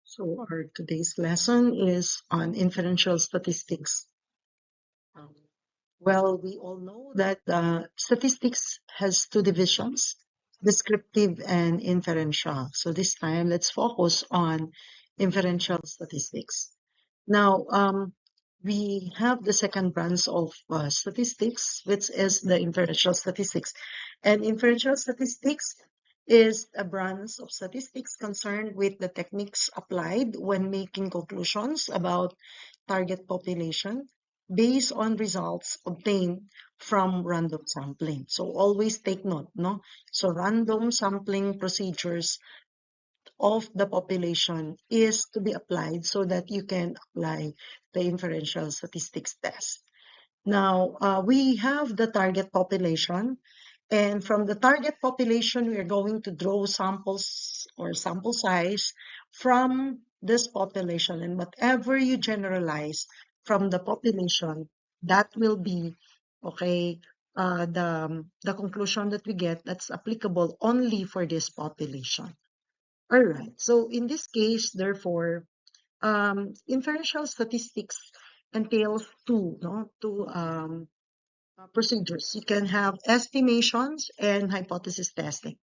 So our today's lesson is on inferential statistics. Um, well, we all know that statistics has two divisions, descriptive and inferential. So this time, let's focus on inferential statistics. Now, we have the second branch of statistics, which is the inferential statistics. And inferential statistics is a branch of statistics concerned with the techniques applied when making conclusions about target population based on results obtained from random sampling. So always take note, no? So random sampling procedures of the population is to be applied so that you can apply the inferential statistics test. Now, we have the target population, and from the target population, we are going to draw samples or sample size from this population, and whatever you generalize from the population, that will be, okay, the conclusion that we get that's applicable only for this population. All right. So in this case, therefore, inferential statistics entails two procedures. You can have estimations and hypothesis testing.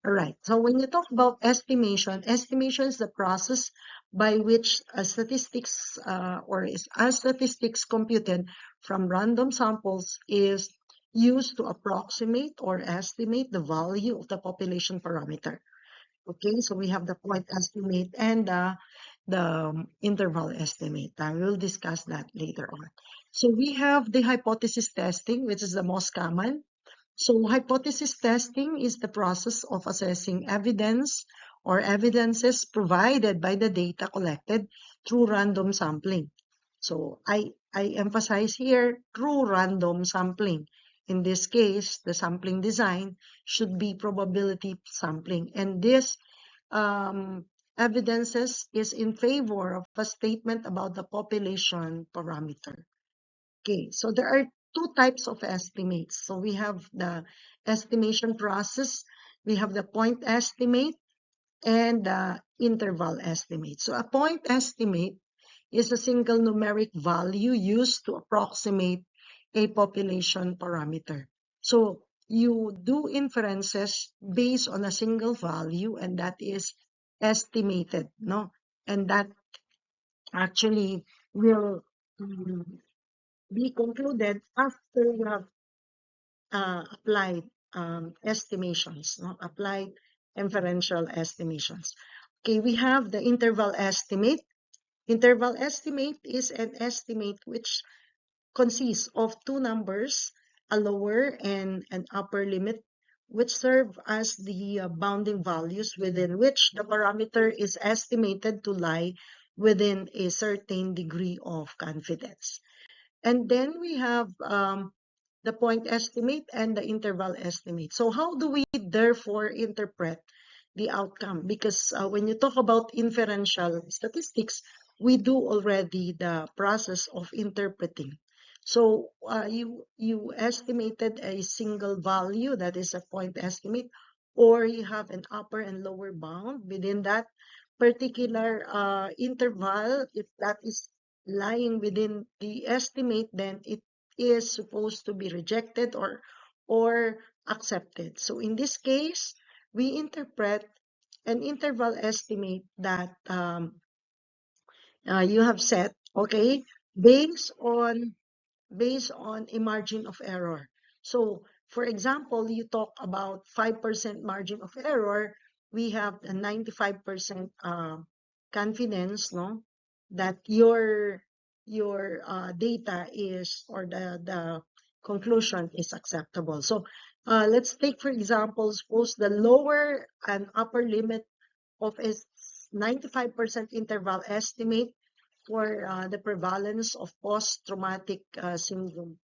All right. So when you talk about estimation is the process by which a statistics a statistics computed from random samples is used to approximate or estimate the value of the population parameter. Okay, so we have the point estimate and the interval estimate. I will discuss that later on. So we have the hypothesis testing, which is the most common. So hypothesis testing is the process of assessing evidence or evidences provided by the data collected through random sampling. So I emphasize here through random sampling. In this case, the sampling design should be probability sampling. And this evidences is in favor of a statement about the population parameter. Okay, so there are two types of estimates. So we have the estimation process, we have the point estimate, and the interval estimate. So a point estimate is a single numeric value used to approximate a population parameter. So you do inferences based on a single value, and that is estimated, no? And that actually will be concluded after you have applied estimations, no? Applied inferential estimations. Okay, we have the interval estimate. Interval estimate is an estimate which consists of two numbers, a lower and an upper limit, which serve as the bounding values within which the parameter is estimated to lie within a certain degree of confidence. And then we have the point estimate and the interval estimate. So how do we therefore interpret the outcome? Because when you talk about inferential statistics, we do already the process of interpreting. So you estimated a single value, that is a point estimate, or you have an upper and lower bound within that particular interval. If that is lying within the estimate, then it is supposed to be rejected or accepted. So in this case, we interpret an interval estimate that you have set, okay, based on a margin of error. So for example, you talk about 5% margin of error, we have a 95% confidence, no, that your data is, or the conclusion is acceptable. So let's take, for example, suppose the lower and upper limit of a 95% interval estimate for the prevalence of post-traumatic syndrome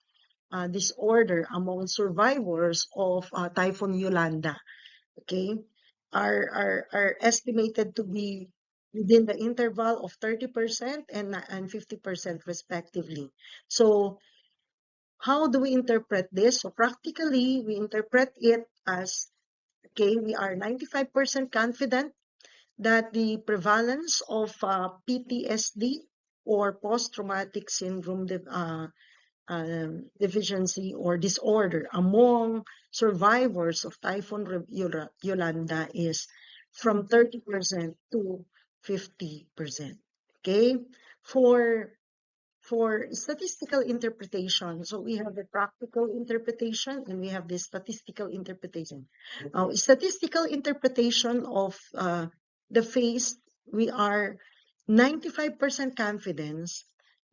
disorder among survivors of Typhoon Yolanda, okay, are estimated to be within the interval of 30% and 50% respectively. So how do we interpret this? So practically, we interpret it as, okay, we are 95% confident that the prevalence of PTSD or post-traumatic syndrome deficiency or disorder among survivors of Typhoon Yolanda is from 30% to 50%. Okay, for statistical interpretation, so we have the practical interpretation and we have the statistical interpretation. Statistical interpretation of the phase, we are 95% confidence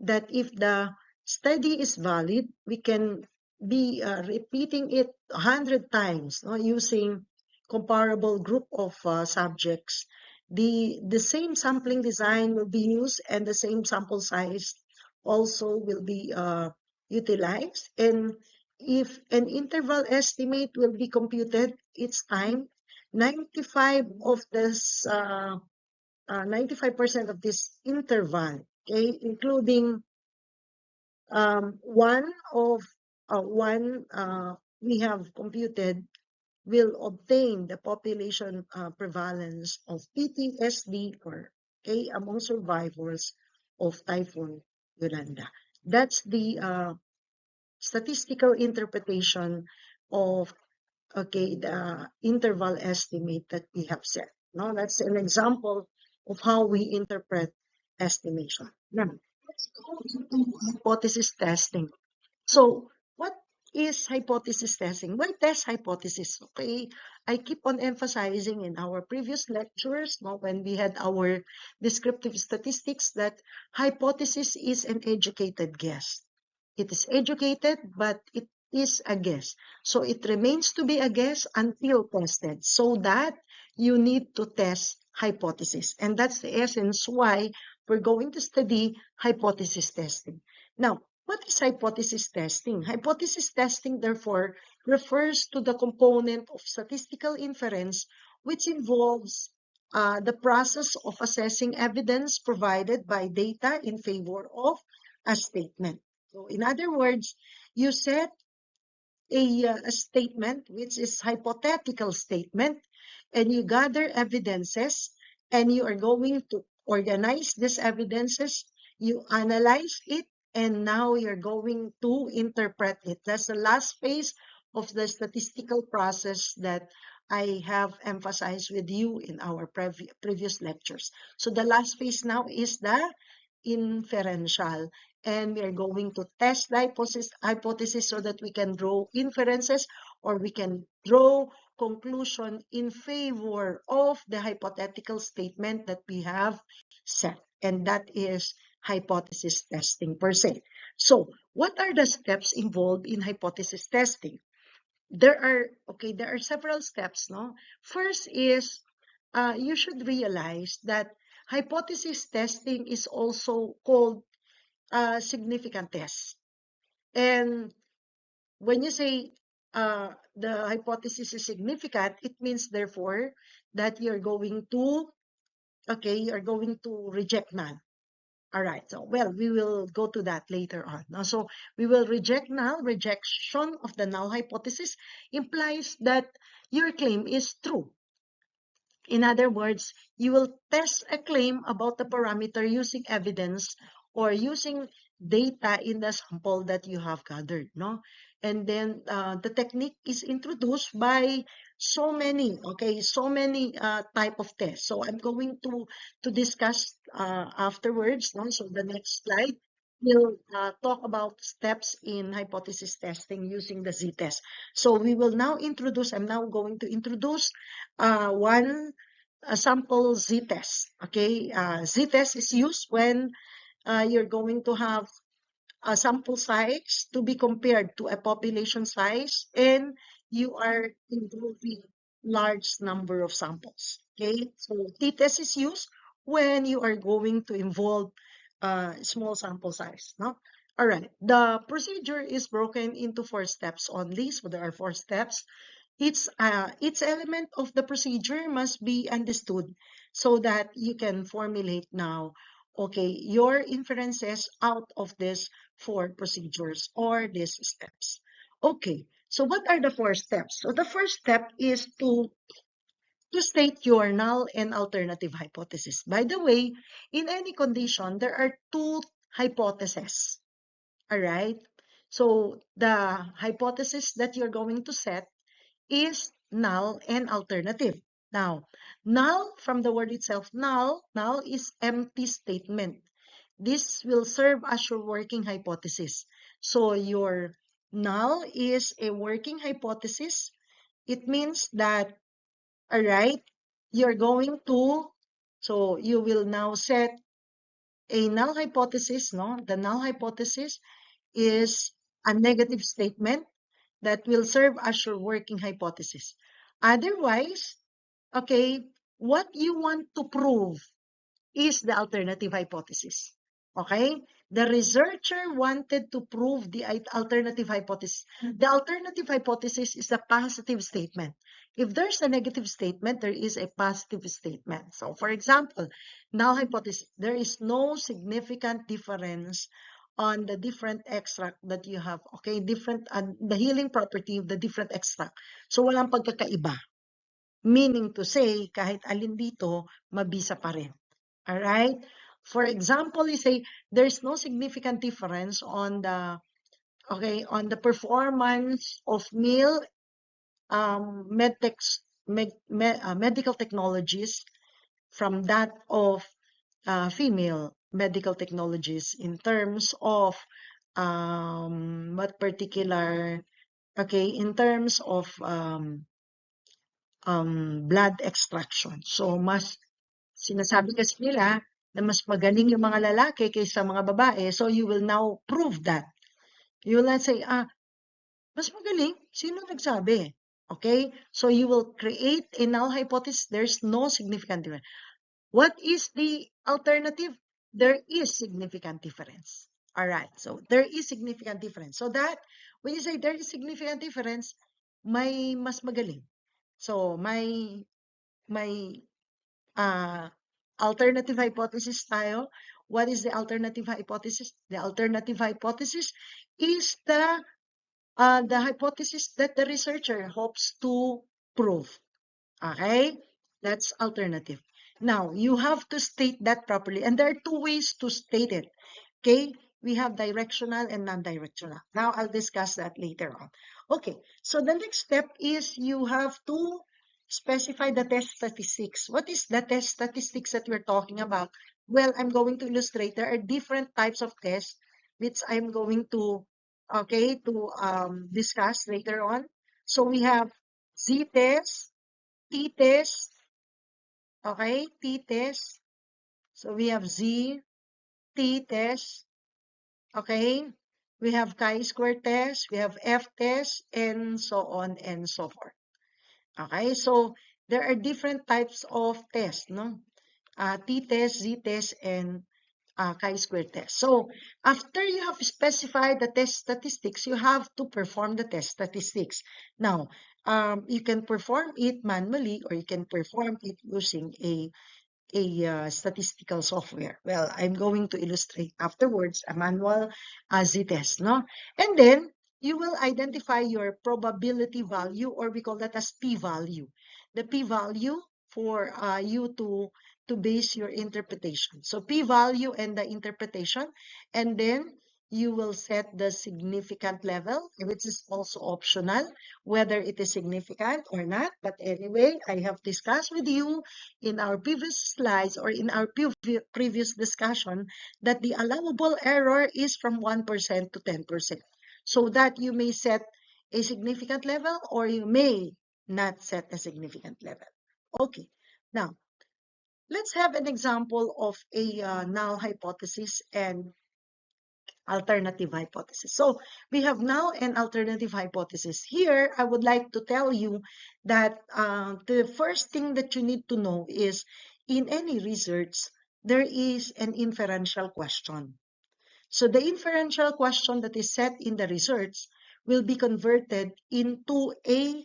that if the study is valid, we can be repeating it 100 times, using comparable group of subjects. The same sampling design will be used and the same sample size also will be utilized. And if an interval estimate will be computed each time, 95 of this 95% of this interval, okay, including one we have computed, will obtain the population prevalence of PTSD or among survivors of Typhoon Yolanda. That's the statistical interpretation of the interval estimate that we have set. Now that's an example of how we interpret estimation. Now let's go into hypothesis testing. So what is hypothesis testing? Why test hypothesis? Okay, I keep on emphasizing in our previous lectures, when we had our descriptive statistics, that hypothesis is an educated guess. It is educated, but it is a guess. So it remains to be a guess until tested, so that you need to test hypothesis. And that's the essence why we're going to study hypothesis testing. Now, what is hypothesis testing? Hypothesis testing, therefore, refers to the component of statistical inference which involves the process of assessing evidence provided by data in favor of a statement. So, in other words, you set a statement which is hypothetical statement, and you gather evidences, and you are going to organize these evidences, you analyze it, and now you're going to interpret it. That's the last phase of the statistical process that I have emphasized with you in our previous lectures. So the last phase now is the inferential, and we are going to test the hypothesis so that we can draw inferences, or we can draw conclusion in favor of the hypothetical statement that we have set, and that is hypothesis testing per se. So what are the steps involved in hypothesis testing? There are several steps. First is you should realize that hypothesis testing is also called significant test. And when you say the hypothesis is significant, it means therefore that you're going to reject none. All right, so we will go to that later on. So we will reject null. Rejection of the null hypothesis implies that your claim is true. In other words, you will test a claim about the parameter using evidence or using data in the sample that you have gathered, And then the technique is introduced by so many type of tests. So I'm going to discuss afterwards, So the next slide will talk about steps in hypothesis testing using the z-test. So we will now I'm now going to introduce one sample z-test. Okay, z-test is used when you're going to have a sample size to be compared to a population size, and you are involving large number of samples. Okay, so t-test is used when you are going to involve small sample size. All right, the procedure is broken into 4 steps only. So there are 4 steps. Each element of the procedure must be understood so that you can formulate now, your inferences out of these 4 procedures or these steps. Okay, so what are the 4 steps? So the first step is to to state your null and alternative hypothesis. By the way, in any condition, there are two hypotheses. All right? So the hypothesis that you're going to set is null and alternative. Now, null, from the word itself, null is empty statement. This will serve as your working hypothesis. So your null is a working hypothesis. It means that, all right, you're going to, so you will now set a null hypothesis, no? The null hypothesis is a negative statement that will serve as your working hypothesis. Otherwise, okay, what you want to prove is the alternative hypothesis. Okay? The researcher wanted to prove the alternative hypothesis. The alternative hypothesis is a positive statement. If there's a negative statement, there is a positive statement. So, for example, null hypothesis, there is no significant difference on the different extract that you have. Okay? The healing property of the different extract. So, walang pagkakaiba. Meaning to say, kahit alin dito, mabisa pa rin. Alright? For example, you say there's no significant difference on the performance of male medical technologies from that of female medical technologies in terms of in terms of blood extraction. So, sinasabi kasi nila na mas magaling yung mga lalaki kaysa mga babae. So, you will now prove that. You will not say, mas magaling? Sino nagsabi? Okay? So, you will create a null hypothesis. There's no significant difference. What is the alternative? There is significant difference. All right. So, there is significant difference. So, that, when you say there is significant difference, may mas magaling. So, may alternative hypothesis tayo. What is the alternative hypothesis? The alternative hypothesis is the hypothesis that the researcher hopes to prove. Okay? That's alternative. Now, you have to state that properly. And there are two ways to state it. Okay? We have directional and non-directional. Now, I'll discuss that later on. Okay. So, the next step is you have to specify the test statistics. What is the test statistics that we're talking about? Well, I'm going to illustrate. There are different types of tests which I'm going to, discuss later on. So, we have Z-test, T-test, okay, T-test. So, we have Z, T-test, okay. We have chi-square test, we have F-test, and so on and so forth. Okay, so there are different types of tests, no? T-test, Z-test, and chi-square test. So, after you have specified the test statistics, you have to perform the test statistics. Now, you can perform it manually or you can perform it using a statistical software. Well, I'm going to illustrate afterwards a manual Z-test, no? And then, you will identify your probability value, or we call that as p-value. The p-value for you to base your interpretation. So, p-value and the interpretation, and then you will set the significant level, which is also optional, whether it is significant or not. But anyway, I have discussed with you in our previous slides or in our previous discussion that the allowable error is from 1% to 10%. So that you may set a significant level or you may not set a significant level. Okay, now let's have an example of a null hypothesis and alternative hypothesis. So we have now an alternative hypothesis. Here, I would like to tell you that the first thing that you need to know is in any research, there is an inferential question. So the inferential question that is set in the research will be converted into a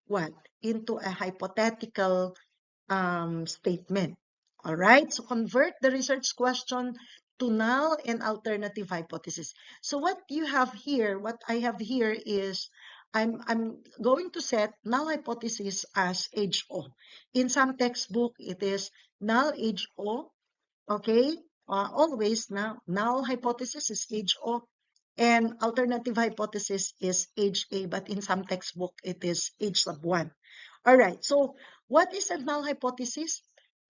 what? Into a hypothetical statement. All right, so convert the research question to null and alternative hypothesis. So what you have here, what I have here is I'm going to set null hypothesis as age O. In some textbook, it is null age O. Okay, always now null hypothesis is age O, and alternative hypothesis is age A. But in some textbook, it is age sub 1. All right. So what is a null hypothesis?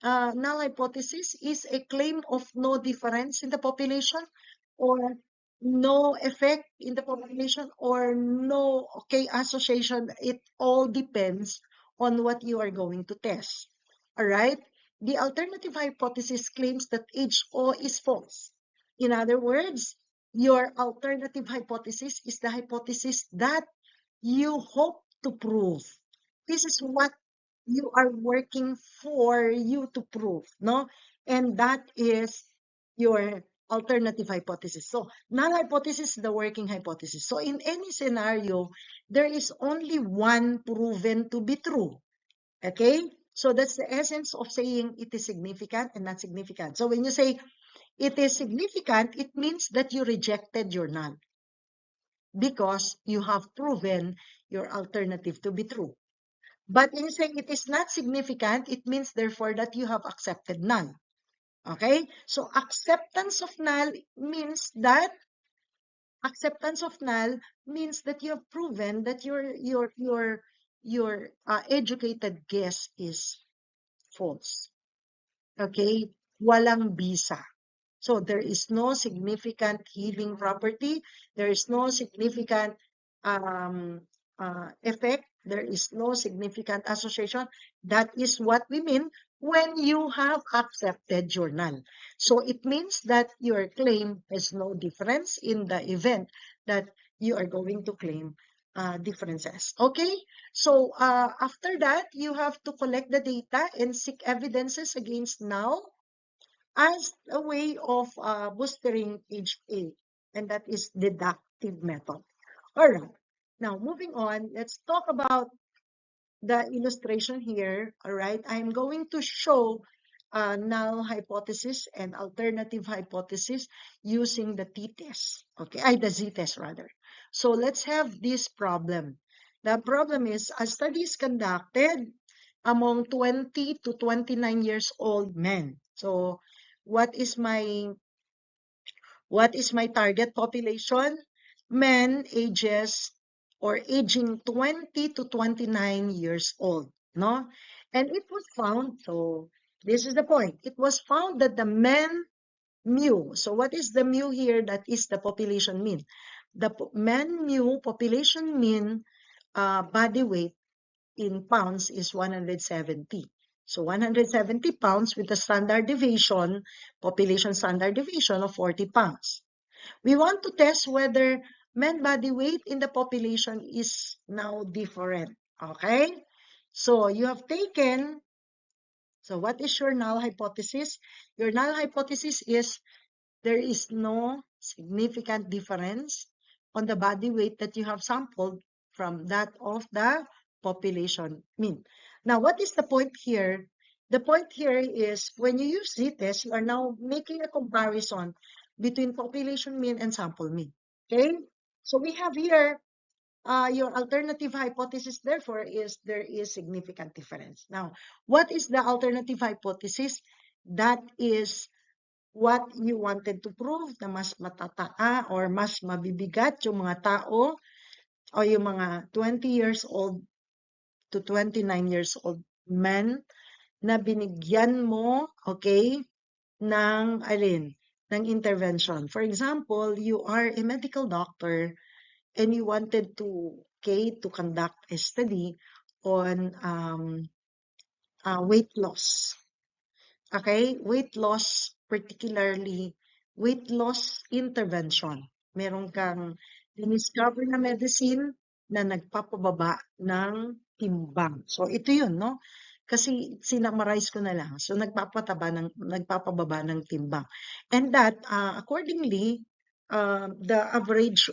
Null hypothesis is a claim of no difference in the population, or no effect in the population, or no association. It all depends on what you are going to test. All right. The alternative hypothesis claims that HO is false. In other words, your alternative hypothesis is the hypothesis that you hope to prove. This is what you are working for you to prove, no? And that is your alternative hypothesis. So null hypothesis is the working hypothesis. So in any scenario, there is only one proven to be true. Okay? So that's the essence of saying it is significant and not significant. So when you say it is significant, it means that you rejected your null because you have proven your alternative to be true. But in saying it is not significant, it means therefore that you have accepted null. Okay? So acceptance of null means that you have proven that your educated guess is false. Okay? Walang bisa. So there is no significant healing property. There is no significant effect. There is no significant association. That is what we mean when you have accepted your null. So it means that your claim has no difference in the event that you are going to claim differences. Okay? So after that, you have to collect the data and seek evidences against null as a way of boosting HA, and that is deductive method. All right. Now, moving on, let's talk about the illustration here. All right. I'm going to show null hypothesis and alternative hypothesis using the t-test. Okay, the z-test rather. So let's have this problem. The problem is a study is conducted among 20 to 29 years old men. So what is my target population? Men ages or aging 20 to 29 years old, no? And it was found, so this is the point. It was found that the men mu, so what is the mu here? That is the population mean. The men mu population mean body weight in pounds is 170. So 170 pounds with a standard deviation, population standard deviation of 40 pounds. We want to test whether men body weight in the population is now different. Okay? So you have taken, so what is your null hypothesis? Your null hypothesis is there is no significant difference on the body weight that you have sampled from that of the population mean. Now, what is the point here? The point here is when you use z-test, you are now making a comparison between population mean and sample mean. Okay? So we have here your alternative hypothesis, therefore, is there is significant difference. Now, what is the alternative hypothesis? That is what you wanted to prove na mas matataa or mas mabibigat yung mga tao o yung mga 20 years old to 29 years old men na binigyan mo, okay, ng alin, ng intervention. For example, you are a medical doctor and you wanted to, to conduct a study on weight loss. Okay, weight loss, particularly weight loss intervention. Meron kang diniscover na medicine na nagpapababa ng timbang. So ito yun, no? Kasi sinamarize ko na lang. So nagpapababa ng timbang. And that, accordingly, the average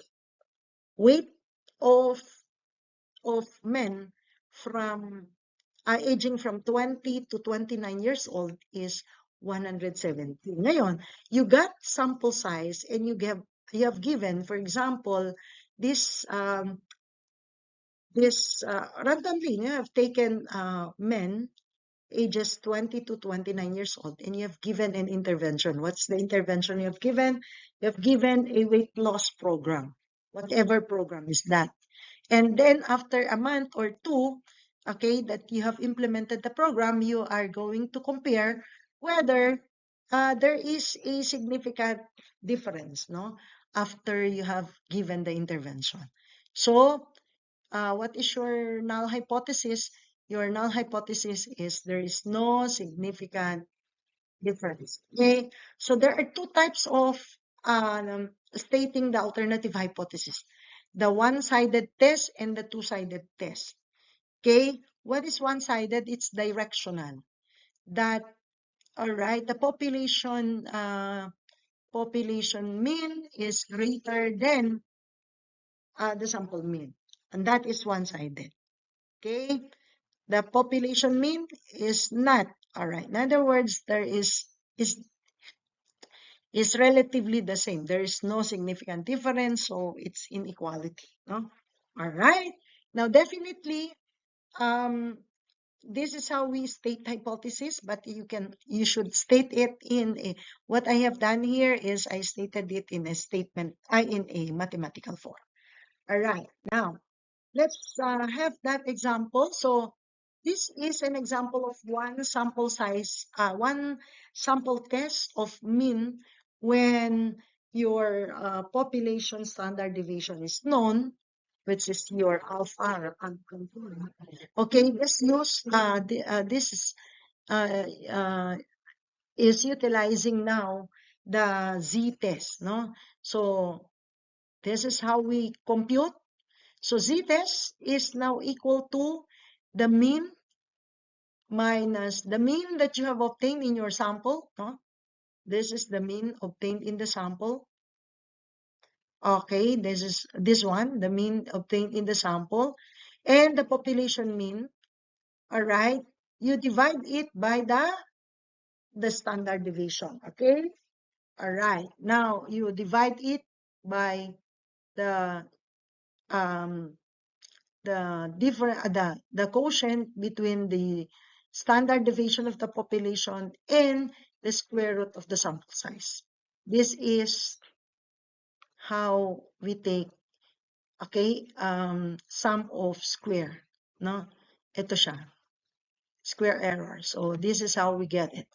weight of men from aging from 20 to 29 years old is 170. Ngayon, you got sample size and you have given, for example, this this randomly, you have taken men ages 20 to 29 years old, and you have given an intervention. What's the intervention you have given? You have given a weight loss program, whatever program is that. And then after a month or two, okay, that you have implemented the program, you are going to compare whether there is a significant difference, no, after you have given the intervention. So, what is your null hypothesis? Your null hypothesis is there is no significant difference. Okay, so there are two types of stating the alternative hypothesis: the one-sided test and the two-sided test. Okay, what is one-sided? It's directional. That, all right, the population mean is greater than the sample mean, and that is one-sided. Okay, the population mean is not. All right. In other words, there is relatively the same. There is no significant difference, so it's inequality. No? All right. Now, definitely, this is how we state hypothesis, but you should state it in a, what I have done here is I stated it in a statement, in a mathematical form. All right. Now, let's have that example. So this is an example of one sample size, one sample test of mean when your population standard deviation is known, which is your alpha. Okay, let's use this uh, uh, is utilizing now the z-test, no? So this is how we compute. So z-test is now equal to the mean minus the mean that you have obtained in your sample. No? This is the mean obtained in the sample. Okay, this is this one, the mean obtained in the sample, and the population mean. All right, you divide it by the standard deviation. Okay, all right. Now you divide it by the um the quotient between the standard deviation of the population and the square root of the sample size. This is how we take, okay, sum of square, no? Ito siya, square error. So this is how we get it.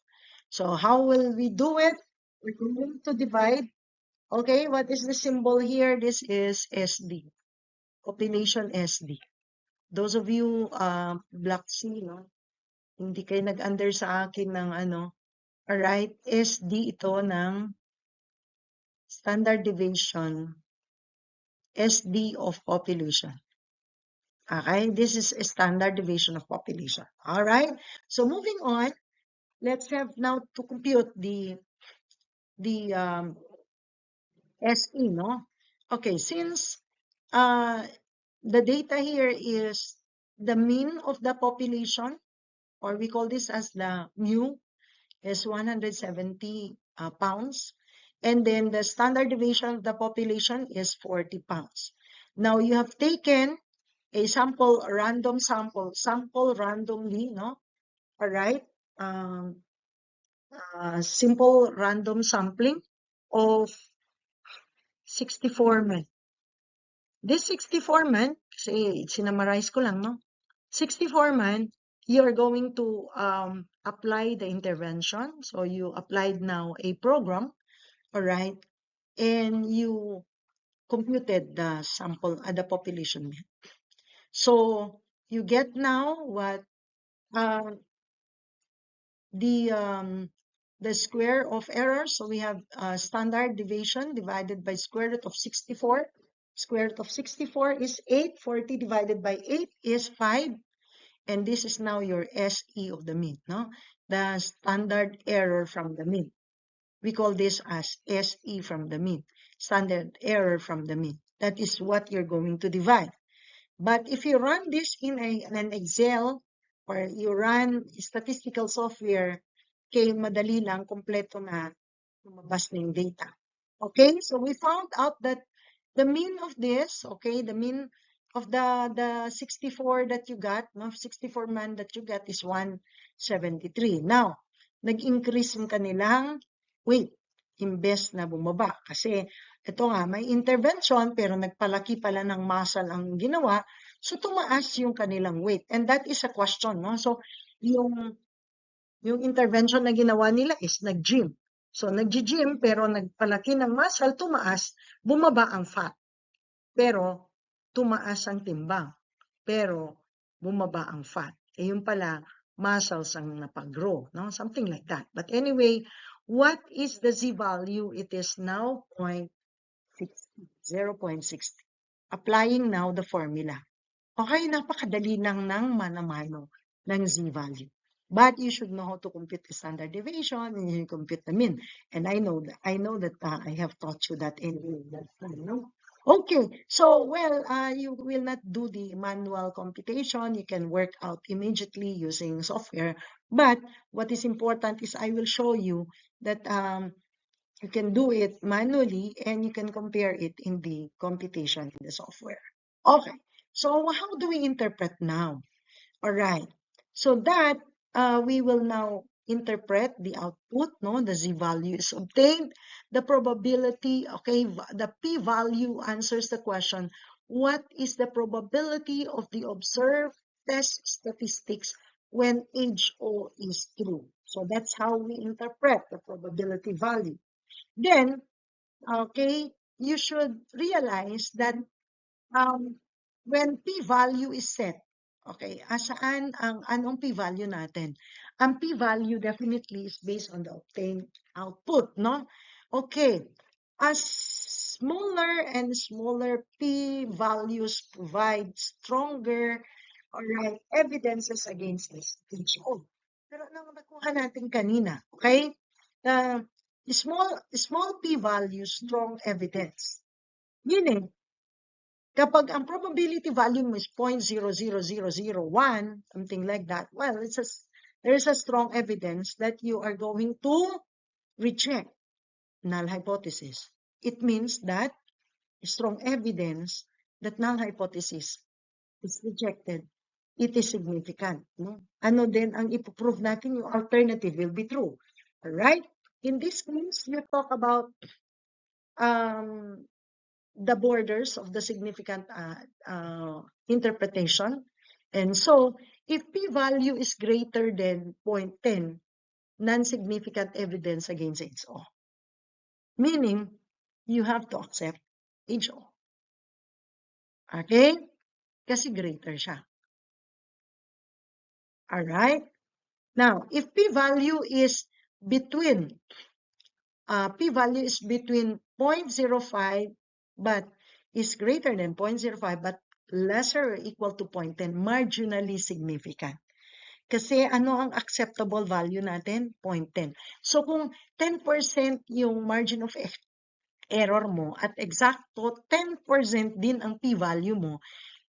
So how will we do it? We're going to divide. Okay, what is the symbol here? This is SD, population SD. Those of you, Black C, no? Hindi kayo nag-under sa akin ng ano. Alright, SD ito ng standard deviation, SD of population. Okay, this is a standard deviation of population. Alright, so moving on, let's have now to compute the SE, no? Okay, since the data here is the mean of the population, or we call this as the mu, is 170 pounds. And then the standard deviation of the population is 40 pounds. Now you have taken a random sample randomly, no? All right. Simple random sampling of 64 men. This 64 men, kasi sinamarize ko lang, no? 64 man, you're going to apply the intervention. So you applied now a program, all right, and you computed the sample, the population mean. So you get now what the square of error. So we have standard deviation divided by square root of 64. Square root of 64 is 8. 40 divided by 8 is 5. And this is now your SE of the mean, no? The standard error from the mean. We call this as SE from the mean, standard error from the mean. That is what you're going to divide. But if you run this in an Excel or you run statistical software, okay, madali lang, kompleto na, lumabas na yung data. Okay, so we found out that the mean of this, okay, the mean of the 64 that you got, no, 64 man that you got is 173. Now, nag-increase yung kanilang weight imbes na bumaba. Kasi ito nga, may intervention pero nagpalaki pala ng muscle ang ginawa, so tumaas yung kanilang weight. And that is a question, no? So, yung intervention na ginawa nila is nag-gym. So, nag-gym pero nagpalaki ng muscle, tumaas, bumaba ang fat. Pero, tumaas ang timbang. Pero, bumaba ang fat. Eh, yung pala, muscles ang napag-grow, no? Something like that. But anyway, what is the Z value? It is now 0.60. Applying now the formula. Okay, napakadali lang ng mana-mano ng Z value. But you should know how to compute the standard deviation and you compute the mean. And I know that I have taught you that anyway. No? Okay, so well, you will not do the manual computation. You can work out immediately using software. But what is important is I will show you that you can do it manually and you can compare it in the computation in the software. Okay, so how do we interpret now? All right, so that we will now interpret the output, no? The Z value is obtained. The probability, okay, the P value answers the question, what is the probability of the observed test statistics when HO is true? So that's how we interpret the probability value. Then, okay, you should realize that when p-value is set, okay, saan ang anong p-value natin? Ang p-value definitely is based on the obtained output, no? Okay, as smaller and smaller p-values provide stronger, alright, evidences against this HO. Pero nang nakuha natin kanina, okay? Small p-value, strong evidence. Meaning, kapag ang probability value mo is 0.00001, something like that, well, there is a strong evidence that you are going to reject null hypothesis. It means that strong evidence that null hypothesis is rejected. It is significant. No? Ano din ang ipoprove natin, yung alternative will be true. Alright? In this case, you talk about the borders of the significant interpretation. And so, if p-value is greater than 0.10, non-significant evidence against HO. Meaning, you have to accept HO. Okay? Kasi greater siya. Alright? Now, if p-value is between p-value is between 0.05 but is greater than 0.05 but lesser or equal to 0.10, marginally significant. Kasi ano ang acceptable value natin? 0.10. So kung 10% yung margin of error mo at exacto 10% din ang p-value mo,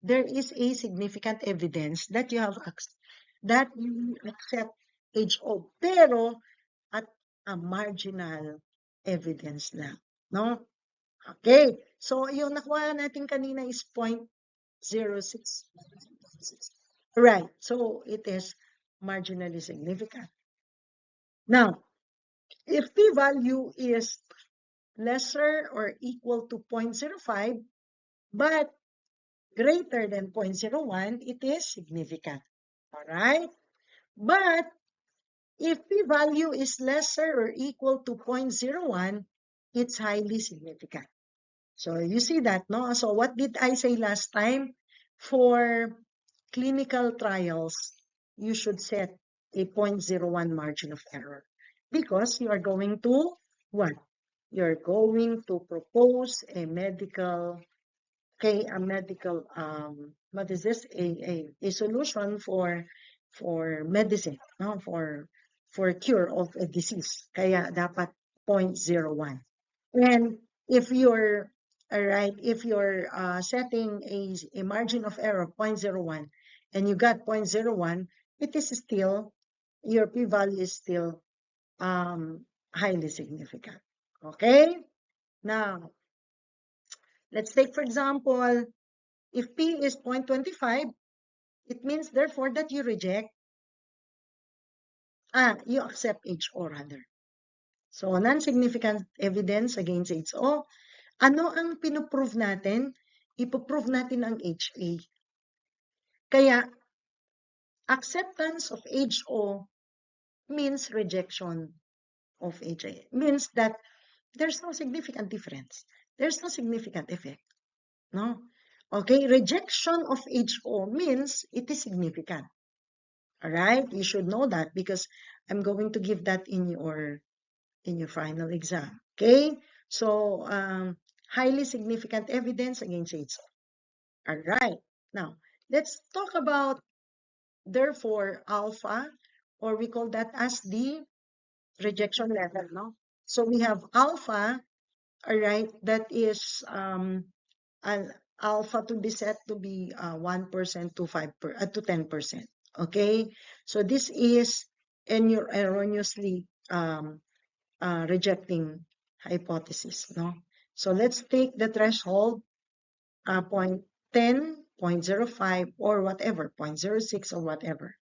there is a significant evidence that you accept HO. Pero at a marginal evidence lang, no? Okay, so yung nakuha natin kanina is 0.06. Right, so it is marginally significant. Now, if p-value is lesser or equal to 0.05, but greater than 0.01, it is significant. All right, but if p-value is lesser or equal to 0.01, it's highly significant. So you see that, no? So what did I say last time? For clinical trials, you should set a 0.01 margin of error because you are going to what? You're going to propose a medical, okay, what is this? A solution for medicine, no? For cure of a disease. Kaya dapat 0.01. And if you're setting a margin of error of 0.01 and you got 0.01, it is still, your p-value is still highly significant. Okay? Now, let's take, for example, If P is 0.25, it means therefore that you reject, you accept HO rather. So, non-significant evidence against HO. Ano ang pinuprove natin? Ipoprove natin ang HA. Kaya, acceptance of HO means rejection of HA. Means that there's no significant difference. There's no significant effect. No? Okay, rejection of HO means it is significant. All right, you should know that because I'm going to give that in your final exam. Okay, so highly significant evidence against HO. All right, now let's talk about therefore alpha, or we call that as the rejection level. No, so we have alpha. All right, that is an alpha to be set to be 1% to 10%. Okay, so this is, and you're erroneously rejecting hypothesis. No, so let's take the threshold 0.10, 0.05, or whatever, 0.06 or whatever.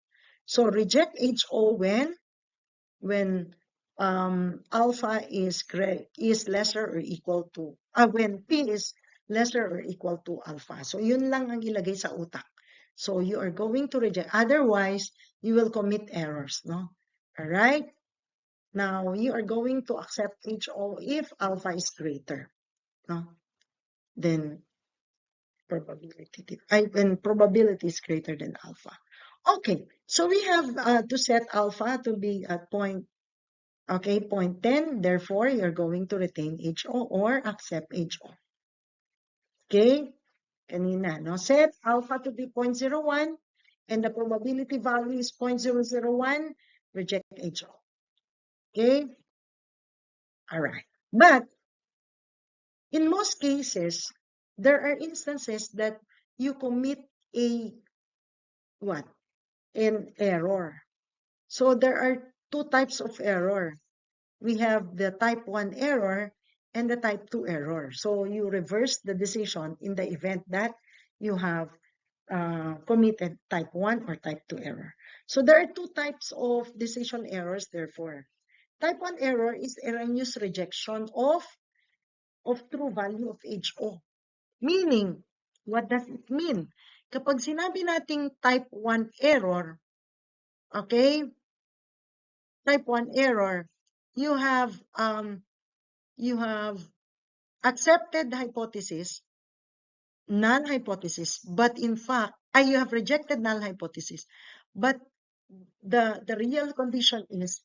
So reject HO when alpha is lesser or equal to, when P is lesser or equal to alpha. So yun lang ang ilagay sa utak. So you are going to reject. Otherwise, you will commit errors, no? All right? Now, you are going to accept HO if alpha is greater, no? Then when probability is greater than alpha. Okay, so we have to set alpha to be at 0.10. Therefore, you're going to retain HO or accept HO. Okay, kanina, no? Set alpha to be 0.01 and the probability value is 0.001, reject HO. Okay, all right. But in most cases, there are instances that you commit an error. So there are two types of error. We have the type 1 error and the type 2 error. So you reverse the decision in the event that you have committed type 1 or type 2 error. So there are two types of decision errors, therefore. Type 1 error is erroneous rejection of true value of HO. Meaning, what does it mean? Kapag sinabi nating type 1 error, okay, type 1 error, you have accepted the hypothesis, null hypothesis, but in fact, you have rejected null hypothesis, but the real condition is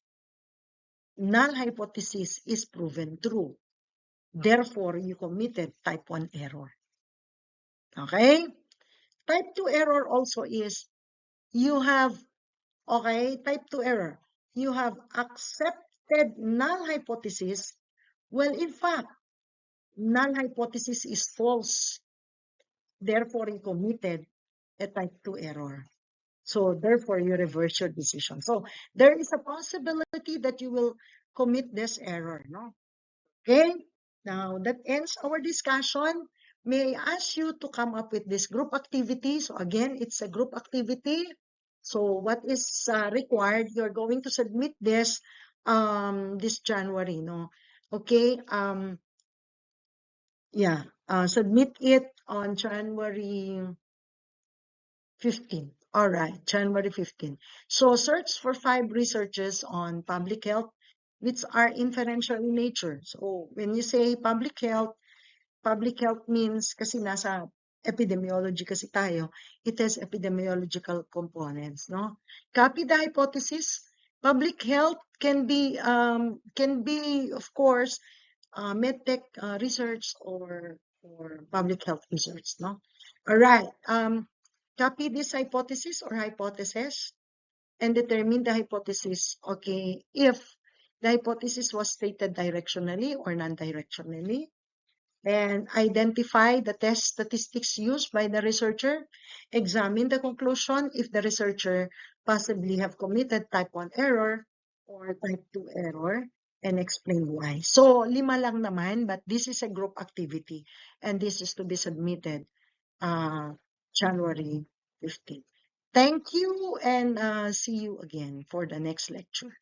null hypothesis is proven true. Therefore, you committed type 1 error. Okay? Type 2 error also is you have, okay, type 2 error. You have accepted null hypothesis. Well, in fact, null hypothesis is false. Therefore, you committed a type 2 error. So, therefore, you reverse your decision. So, there is a possibility that you will commit this error, no? Okay? Now, that ends our discussion. May I ask you to come up with this group activity? So, again, it's a group activity. So, what is required? You're going to submit this this January, no? Okay? Submit it on January 15. All right, January 15. So, search for 5 researches on public health which are inferential in nature. So, when you say public health means kasi nasa epidemiology kasi tayo, it has epidemiological components, no? Copy the hypothesis. Public health can be of course medtech research or public health research, no? All right. Copy this hypothesis or hypothesis and determine the hypothesis, okay, if the hypothesis was stated directionally or non-directionally, and identify the test statistics used by the researcher, examine the conclusion if the researcher possibly have committed type 1 error or type 2 error, and explain why. So, 5 lang naman, but this is a group activity and this is to be submitted January 15th. Thank you, and see you again for the next lecture.